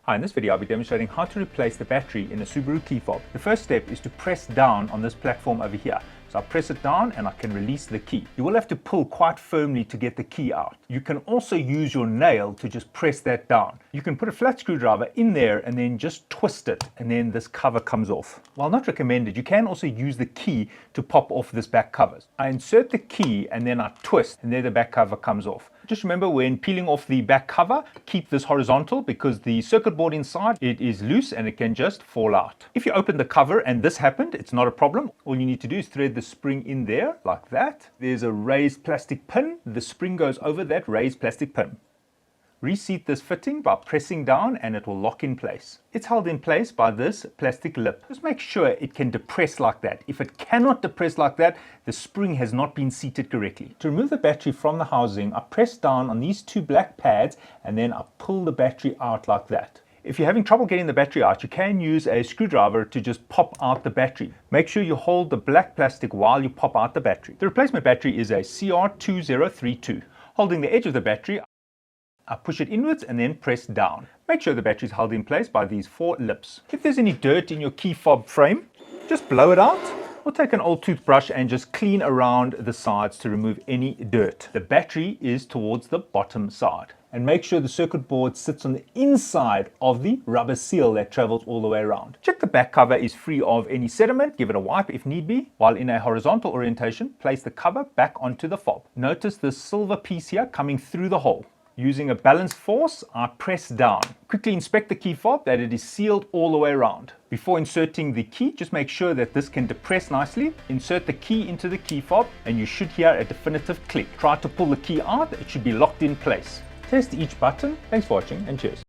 Hi, in this video I'll be demonstrating how to replace the battery in a Subaru key fob. The first step is to press down on this platform over here. So I press it down and I can release the key. You will have to pull quite firmly to get the key out. You can also use your nail to just press that down. You can put a flat screwdriver in there and then just twist it, and then this cover comes off. While not recommended, you can also use the key to pop off this back cover. I insert the key and then I twist, and there the back cover comes off. Just remember, when peeling off the back cover, keep this horizontal because the circuit board inside, it is loose and it can just fall out. If you open the cover and this happened, it's not a problem. All you need to do is thread the spring in there like that. There's a raised plastic pin. The spring goes over that raised plastic pin. Reseat this fitting by pressing down and it will lock in place. It's held in place by this plastic lip. Just make sure it can depress like that. If it cannot depress like that, the spring has not been seated correctly. To remove the battery from the housing, I press down on these two black pads and then I pull the battery out like that. If you're having trouble getting the battery out, you can use a screwdriver to just pop out the battery. Make sure you hold the black plastic while you pop out the battery. The replacement battery is a CR2032. Holding the edge of the battery, I push it inwards and then press down. Make sure the battery is held in place by these four lips. If there's any dirt in your key fob frame, just blow it out, or take an old toothbrush and just clean around the sides to remove any dirt. The battery is towards the bottom side. And make sure the circuit board sits on the inside of the rubber seal that travels all the way around. Check the back cover is free of any sediment, give it a wipe if need be. While in a horizontal orientation, place the cover back onto the fob. Notice this silver piece here coming through the hole. Using a balanced force, I press down. Quickly inspect the key fob that it is sealed all the way around. Before inserting the key, just make sure that this can depress nicely. Insert the key into the key fob and you should hear a definitive click. Try to pull the key out, it should be locked in place. Test each button. Thanks for watching and cheers.